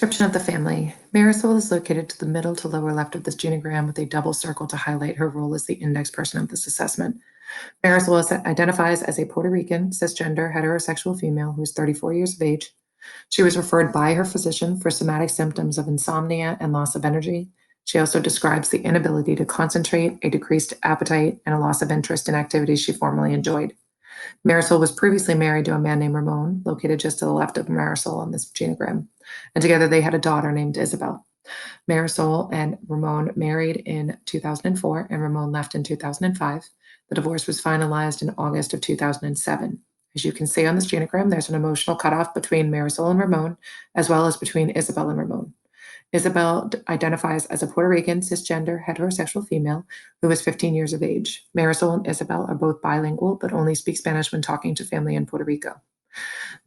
Description of the family. Marisol is located to the middle to lower left of this genogram with a double circle to highlight her role as the index person of this assessment. Marisol identifies as a Puerto Rican, cisgender, heterosexual female who is 34 years of age. She was referred by her physician for somatic symptoms of insomnia and loss of energy. She also describes the inability to concentrate, a decreased appetite, and a loss of interest in activities she formerly enjoyed. Marisol was previously married to a man named Ramon, located just to the left of Marisol on this genogram, and together they had a daughter named Isabel. Marisol and Ramon married in 2004, and Ramon left in 2005. The divorce was finalized in August of 2007. As you can see on this genogram, there's an emotional cutoff between Marisol and Ramon, as well as between Isabel and Ramon. Isabel identifies as a Puerto Rican, cisgender, heterosexual female who is 15 years of age. Marisol and Isabel are both bilingual, but only speak Spanish when talking to family in Puerto Rico.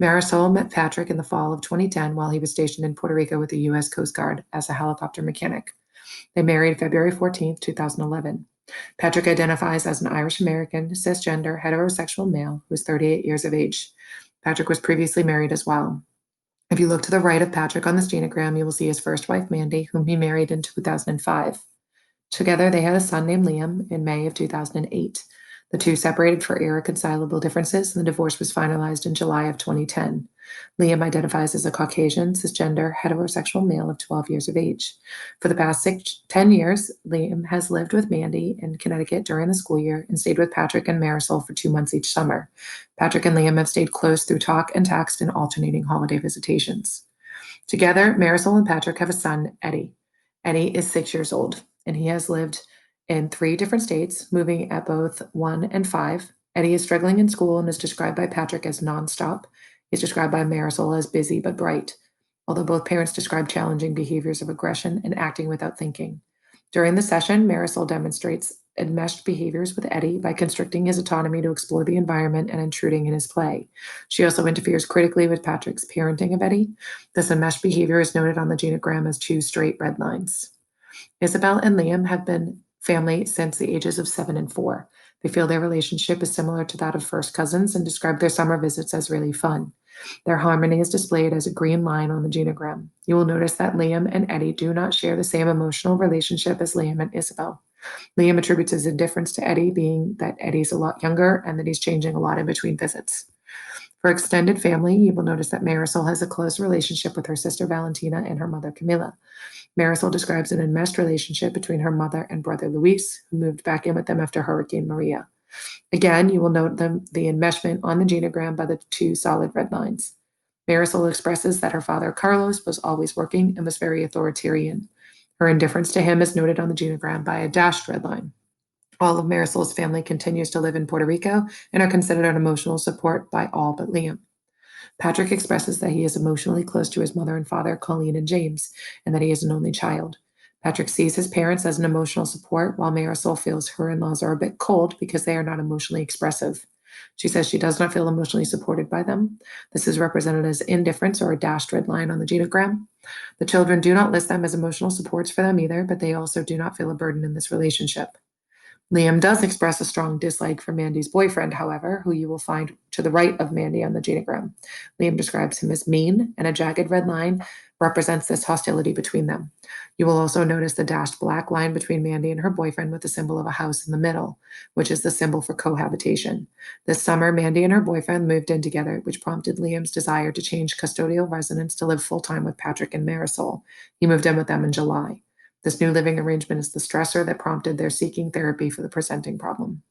Marisol met Patrick in the fall of 2010 while he was stationed in Puerto Rico with the U.S. Coast Guard as a helicopter mechanic. They married February 14, 2011. Patrick identifies as an Irish American, cisgender, heterosexual male who is 38 years of age. Patrick was previously married as well. If you look to the right of Patrick on this genogram, you will see his first wife, Mandy, whom he married in 2005. Together, they had a son named Liam in May of 2008. The two separated for irreconcilable differences, and the divorce was finalized in July of 2010. Liam identifies as a Caucasian, cisgender, heterosexual male of 12 years of age. For the past 10 years, Liam has lived with Mandy in Connecticut during the school year and stayed with Patrick and Marisol for 2 months each summer. Patrick and Liam have stayed close through talk and text and alternating holiday visitations. Together, Marisol and Patrick have a son, Eddie. Eddie is 6 years old, and he has lived in 3 different states, moving at both 1 and 5. Eddie is struggling in school and is described by Patrick as nonstop. He's described by Marisol as busy but bright, although both parents describe challenging behaviors of aggression and acting without thinking. During the session, Marisol demonstrates enmeshed behaviors with Eddie by constricting his autonomy to explore the environment and intruding in his play. She also interferes critically with Patrick's parenting of Eddie. This enmeshed behavior is noted on the genogram as 2 straight red lines. Isabel and Liam have been family since the ages of 7 and 4. They feel their relationship is similar to that of first cousins and describe their summer visits as really fun. Their harmony is displayed as a green line on the genogram. You will notice that Liam and Eddie do not share the same emotional relationship as Liam and Isabel. Liam attributes his indifference to Eddie being that Eddie's a lot younger and that he's changing a lot in between visits. For extended family, you will notice that Marisol has a close relationship with her sister Valentina and her mother Camila. Marisol describes an enmeshed relationship between her mother and brother Luis, who moved back in with them after Hurricane Maria. Again, you will note the enmeshment on the genogram by the 2 solid red lines. Marisol expresses that her father Carlos was always working and was very authoritarian. Her indifference to him is noted on the genogram by a dashed red line. All of Marisol's family continues to live in Puerto Rico and are considered an emotional support by all but Liam. Patrick expresses that he is emotionally close to his mother and father, Colleen and James, and that he is an only child. Patrick sees his parents as an emotional support, while Marisol feels her in-laws are a bit cold because they are not emotionally expressive. She says she does not feel emotionally supported by them. This is represented as indifference or a dashed red line on the genogram. The children do not list them as emotional supports for them either, but they also do not feel a burden in this relationship. Liam does express a strong dislike for Mandy's boyfriend, however, who you will find to the right of Mandy on the genogram. Liam describes him as mean, and a jagged red line represents this hostility between them. You will also notice the dashed black line between Mandy and her boyfriend with the symbol of a house in the middle, which is the symbol for cohabitation. This summer, Mandy and her boyfriend moved in together, which prompted Liam's desire to change custodial residence to live full-time with Patrick and Marisol. He moved in with them in July. This new living arrangement is the stressor that prompted their seeking therapy for the presenting problem.